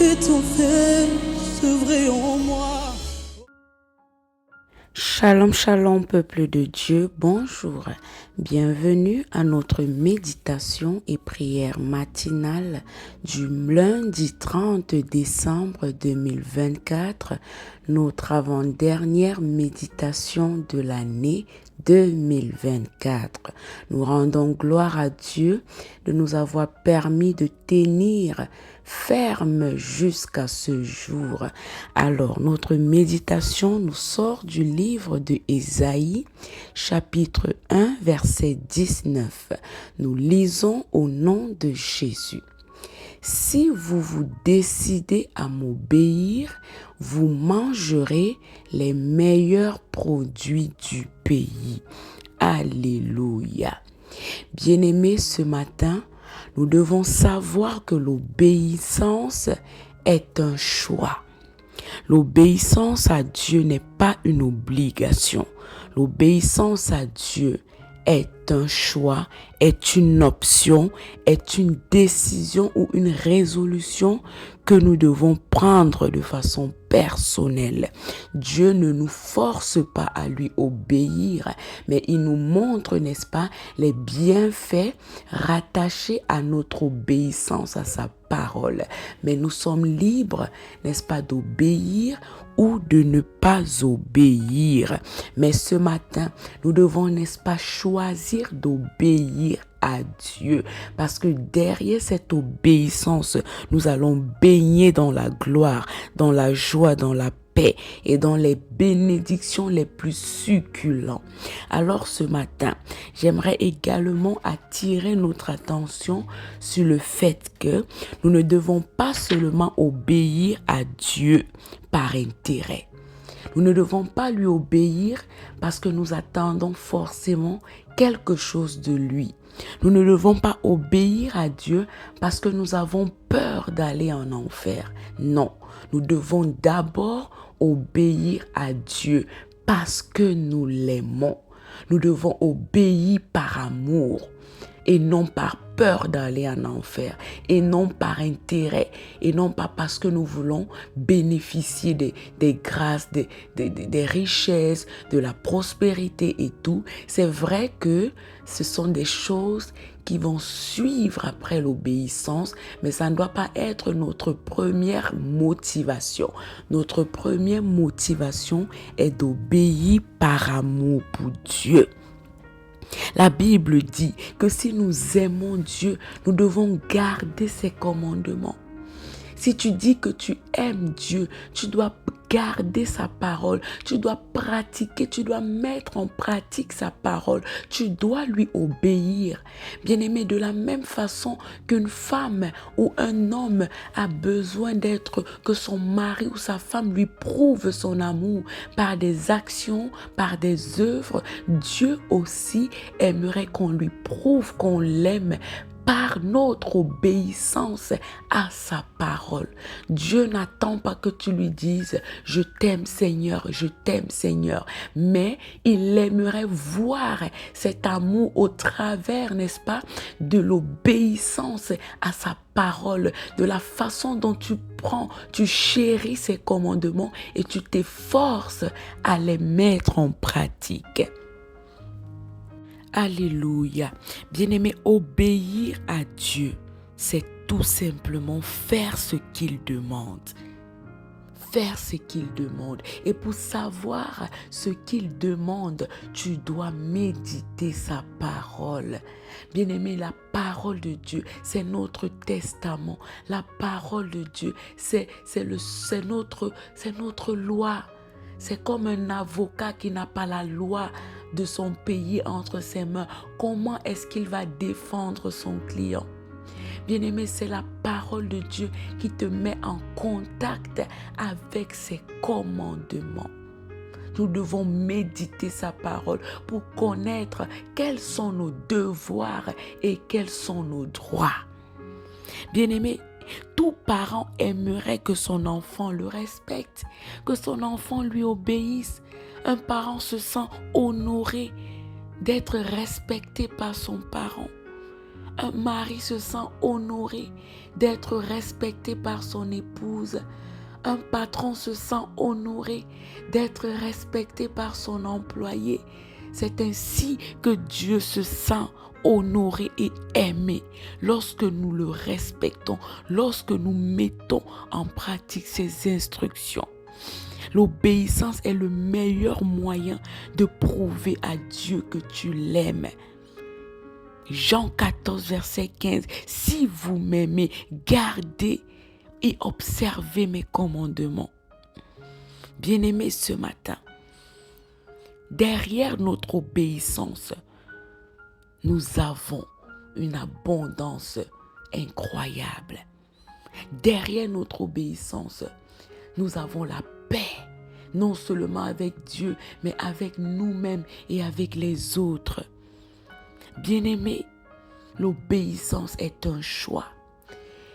et ton fait s'œuvrer en moi. Shalom, shalom, peuple de Dieu, bonjour. Bienvenue à notre méditation et prière matinale du lundi 30 décembre 2024, notre avant-dernière méditation de l'année 2024. Nous rendons gloire à Dieu de nous avoir permis de tenir ferme jusqu'à ce jour. Alors, notre méditation nous sort du livre de Ésaïe, chapitre 1, verset 19. Nous lisons au nom de Jésus. Si vous vous décidez à m'obéir, vous mangerez les meilleurs produits du pays. Alléluia. Bien-aimés, ce matin, nous devons savoir que l'obéissance est un choix. L'obéissance à Dieu n'est pas une obligation. L'obéissance à Dieu est un choix, est une option, est une décision ou une résolution que nous devons prendre de façon personnelle. Dieu ne nous force pas à lui obéir, mais il nous montre, n'est-ce pas, les bienfaits rattachés à notre obéissance à sa parole. Mais nous sommes libres, n'est-ce pas, d'obéir ou de ne pas obéir. Mais ce matin, nous devons, n'est-ce pas, choisir d'obéir à Dieu, parce que derrière cette obéissance, nous allons baigner dans la gloire, dans la joie, dans la paix et dans les bénédictions les plus succulentes. Alors ce matin, j'aimerais également attirer notre attention sur le fait que nous ne devons pas seulement obéir à Dieu par intérêt. Nous ne devons pas lui obéir parce que nous attendons forcément quelque chose de lui. Nous ne devons pas obéir à Dieu parce que nous avons peur d'aller en enfer. Non, nous devons d'abord obéir à Dieu parce que nous l'aimons. Nous devons obéir par amour et non par peur d'aller en enfer, et non par intérêt, et non pas parce que nous voulons bénéficier des grâces, des richesses, de la prospérité et tout. C'est vrai que ce sont des choses qui vont suivre après l'obéissance, mais ça ne doit pas être notre première motivation. Notre première motivation est d'obéir par amour pour Dieu. La Bible dit que si nous aimons Dieu, nous devons garder ses commandements. Si tu dis que tu aimes Dieu, tu dois garder sa parole, tu dois pratiquer, tu dois mettre en pratique sa parole, tu dois lui obéir. Bien-aimé, de la même façon qu'une femme ou un homme a besoin que son mari ou sa femme lui prouve son amour par des actions, par des œuvres, Dieu aussi aimerait qu'on lui prouve qu'on l'aime par notre obéissance à sa parole. Dieu n'attend pas que tu lui dises « Je t'aime Seigneur, je t'aime Seigneur », mais il aimerait voir cet amour au travers, n'est-ce pas, de l'obéissance à sa parole, de la façon dont tu chéris ses commandements et tu t'efforces à les mettre en pratique. Alléluia. Bien-aimé, obéir à Dieu, c'est tout simplement faire ce qu'il demande. Faire ce qu'il demande. Et pour savoir ce qu'il demande, tu dois méditer sa parole. Bien-aimé, la parole de Dieu, c'est notre testament. La parole de Dieu, c'est notre loi. C'est comme un avocat qui n'a pas la loi de son pays entre ses mains. Comment est-ce qu'il va défendre son client? Bien-aimé, c'est la parole de Dieu qui te met en contact avec ses commandements. Nous devons méditer sa parole pour connaître quels sont nos devoirs et quels sont nos droits. Bien-aimé, tout parent aimerait que son enfant le respecte, que son enfant lui obéisse. Un parent se sent honoré d'être respecté par son parent. Un mari se sent honoré d'être respecté par son épouse. Un patron se sent honoré d'être respecté par son employé. C'est ainsi que Dieu se sent honoré et aimé lorsque nous le respectons, lorsque nous mettons en pratique ses instructions. L'obéissance est le meilleur moyen de prouver à Dieu que tu l'aimes. Jean 14, verset 15. Si vous m'aimez, gardez et observez mes commandements. Bien-aimés, ce matin, derrière notre obéissance, nous avons une abondance incroyable. Derrière notre obéissance, nous avons la paix, non seulement avec Dieu, mais avec nous-mêmes et avec les autres. Bien-aimé, l'obéissance est un choix.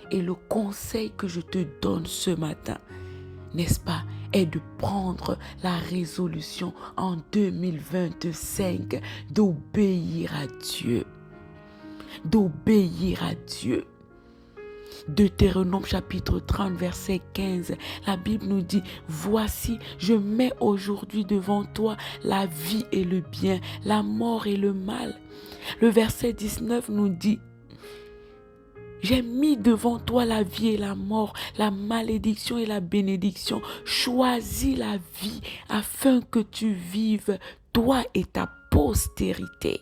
Et le conseil que je te donne ce matin, n'est-ce pas, est de prendre la résolution en 2025 d'obéir à Dieu. D'obéir à Dieu. Deutéronome chapitre 30 verset 15, la Bible nous dit: voici, je mets aujourd'hui devant toi la vie et le bien, la mort et le mal. Le verset 19 nous dit: j'ai mis devant toi la vie et la mort, la malédiction et la bénédiction. Choisis la vie afin que tu vives, toi et ta postérité.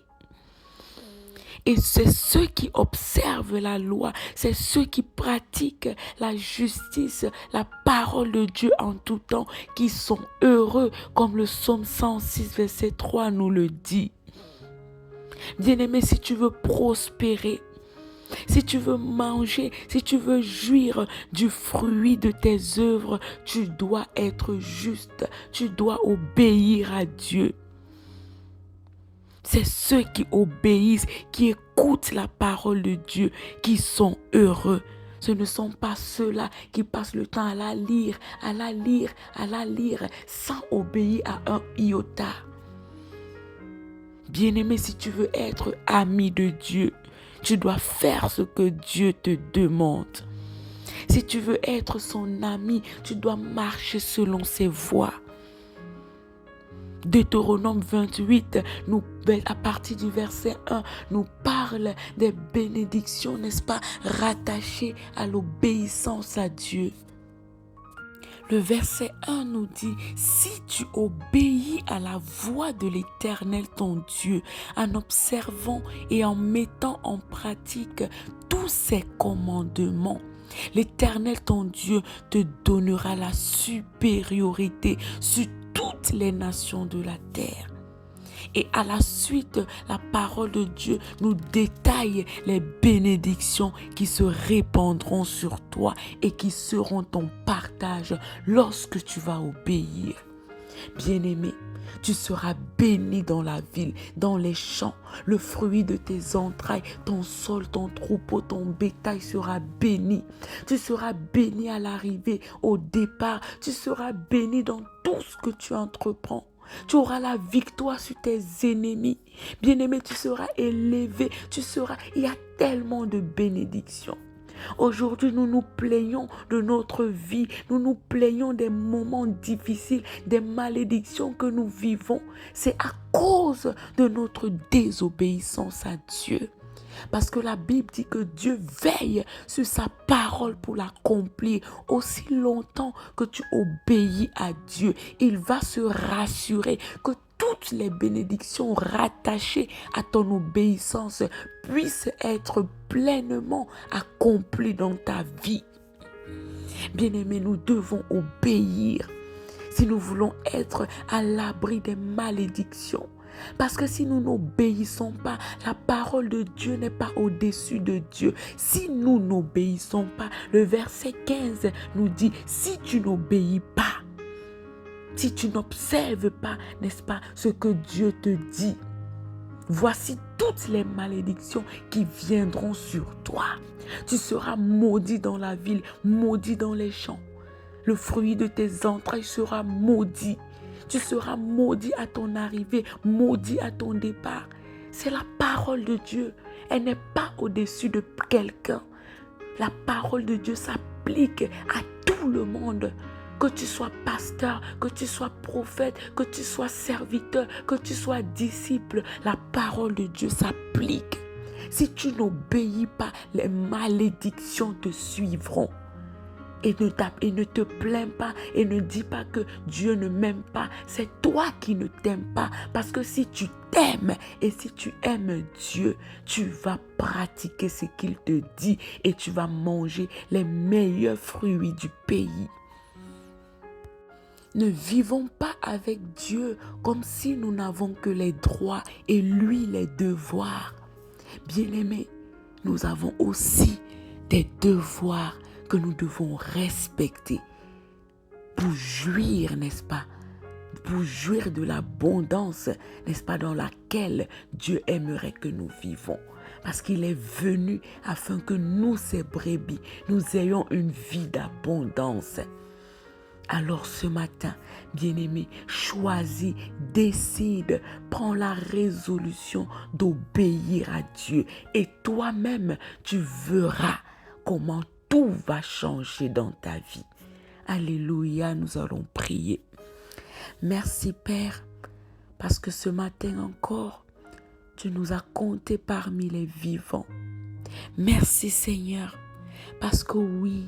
Et c'est ceux qui observent la loi, c'est ceux qui pratiquent la justice, la parole de Dieu en tout temps, qui sont heureux, comme le psaume 106, verset 3 nous le dit. Bien-aimé, si tu veux prospérer, si tu veux manger, si tu veux jouir du fruit de tes œuvres, tu dois être juste, tu dois obéir à Dieu. C'est ceux qui obéissent, qui écoutent la parole de Dieu, qui sont heureux. Ce ne sont pas ceux-là qui passent le temps à la lire, sans obéir à un iota. Bien-aimé, si tu veux être ami de Dieu, tu dois faire ce que Dieu te demande. Si tu veux être son ami, tu dois marcher selon ses voies. Deutéronome 28, à partir du verset 1, nous parle des bénédictions, n'est-ce pas, rattachées à l'obéissance à Dieu. Le verset 1 nous dit: si tu obéis à la voix de l'Éternel ton Dieu, en observant et en mettant en pratique tous ses commandements, l'Éternel ton Dieu te donnera la supériorité sur toutes les nations de la terre. Et à la suite, la parole de Dieu nous détaille les bénédictions qui se répandront sur toi et qui seront ton partage lorsque tu vas obéir. Bien-aimé, tu seras béni dans la ville, dans les champs. Le fruit de tes entrailles, ton sol, ton troupeau, ton bétail sera béni. Tu seras béni à l'arrivée, au départ. Tu seras béni dans tout ce que tu entreprends. Tu auras la victoire sur tes ennemis. Bien-aimé, tu seras élevé. Il y a tellement de bénédictions. Aujourd'hui, nous nous plaignons de notre vie. Nous nous plaignons des moments difficiles, des malédictions que nous vivons. C'est à cause de notre désobéissance à Dieu. Parce que la Bible dit que Dieu veille sur sa parole pour l'accomplir. Aussi longtemps que tu obéis à Dieu, il va se rassurer que toutes les bénédictions rattachées à ton obéissance puissent être pleinement accomplies dans ta vie. Bien-aimés, nous devons obéir si nous voulons être à l'abri des malédictions. Parce que si nous n'obéissons pas, la parole de Dieu n'est pas au-dessus de Dieu. Si nous n'obéissons pas, le verset 15 nous dit: si tu n'obéis pas, si tu n'observes pas, n'est-ce pas, ce que Dieu te dit, voici toutes les malédictions qui viendront sur toi. Tu seras maudit dans la ville, maudit dans les champs. Le fruit de tes entrailles sera maudit. Tu seras maudit à ton arrivée, maudit à ton départ. C'est la parole de Dieu. Elle n'est pas au-dessus de quelqu'un. La parole de Dieu s'applique à tout le monde. Que tu sois pasteur, que tu sois prophète, que tu sois serviteur, que tu sois disciple, la parole de Dieu s'applique. Si tu n'obéis pas, les malédictions te suivront. Et ne te plains pas et ne dis pas que Dieu ne m'aime pas. C'est toi qui ne t'aimes pas. Parce que si tu t'aimes et si tu aimes Dieu, tu vas pratiquer ce qu'il te dit et tu vas manger les meilleurs fruits du pays. Ne vivons pas avec Dieu comme si nous n'avons que les droits et lui les devoirs. Bien-aimés, nous avons aussi des devoirs que nous devons respecter pour jouir, n'est-ce pas? Pour jouir de l'abondance, n'est-ce pas, dans laquelle Dieu aimerait que nous vivons. Parce qu'il est venu afin que nous, ses brebis, nous ayons une vie d'abondance. Alors ce matin, bien-aimé, choisis, décide, prends la résolution d'obéir à Dieu. Et toi-même, tu verras comment tout va changer dans ta vie. Alléluia, nous allons prier. Merci Père, parce que ce matin encore, tu nous as comptés parmi les vivants. Merci Seigneur, parce que oui,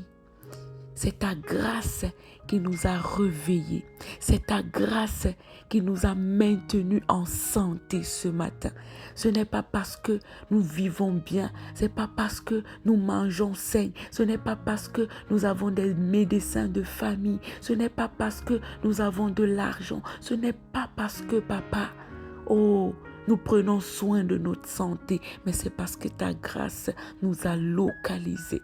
c'est ta grâce qui nous a réveillés. C'est ta grâce qui nous a maintenus en santé ce matin. Ce n'est pas parce que nous vivons bien. Ce n'est pas parce que nous mangeons sain. Ce n'est pas parce que nous avons des médecins de famille. Ce n'est pas parce que nous avons de l'argent. Ce n'est pas parce que, Papa, nous prenons soin de notre santé. Mais c'est parce que ta grâce nous a localisés.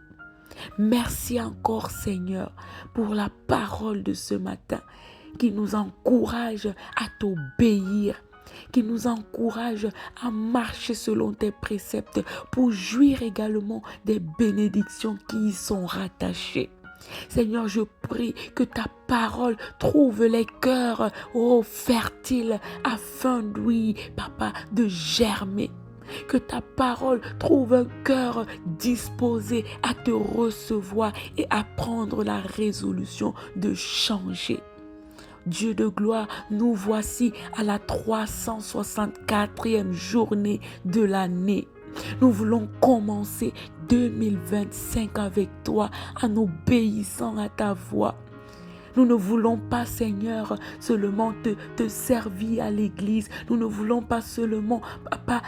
Merci encore Seigneur pour la parole de ce matin qui nous encourage à t'obéir, qui nous encourage à marcher selon tes préceptes pour jouir également des bénédictions qui y sont rattachées. Seigneur, je prie que ta parole trouve les cœurs fertiles afin, oui, Papa, de germer. Que ta parole trouve un cœur disposé à te recevoir et à prendre la résolution de changer. Dieu de gloire, nous voici à la 364e journée de l'année. Nous voulons commencer 2025 avec toi en obéissant à ta voix. Nous ne voulons pas, Seigneur, seulement te servir à l'église. Nous ne voulons pas seulement, Papa,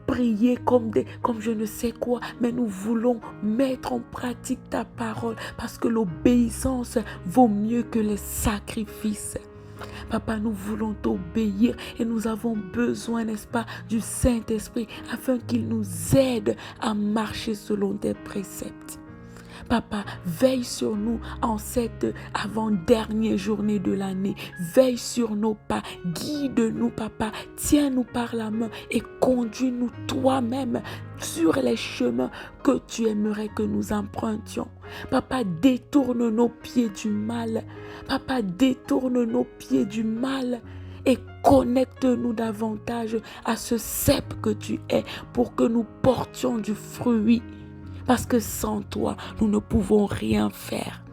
prier comme je ne sais quoi, mais nous voulons mettre en pratique ta parole parce que l'obéissance vaut mieux que les sacrifices. Papa, nous voulons t'obéir et nous avons besoin, n'est-ce pas, du Saint-Esprit afin qu'il nous aide à marcher selon tes préceptes. Papa, veille sur nous en cette avant-dernière journée de l'année. Veille sur nos pas. Guide-nous, Papa. Tiens-nous par la main et conduis-nous toi-même sur les chemins que tu aimerais que nous empruntions. Papa, détourne nos pieds du mal. Papa, détourne nos pieds du mal. Et connecte-nous davantage à ce cep que tu es pour que nous portions du fruit. Parce que sans toi, nous ne pouvons rien faire.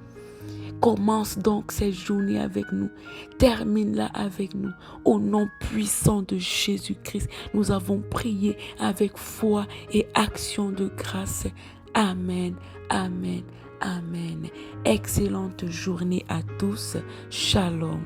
Commence donc cette journée avec nous. Termine-la avec nous. Au nom puissant de Jésus-Christ, nous avons prié avec foi et action de grâce. Amen, amen, amen. Excellente journée à tous. Shalom.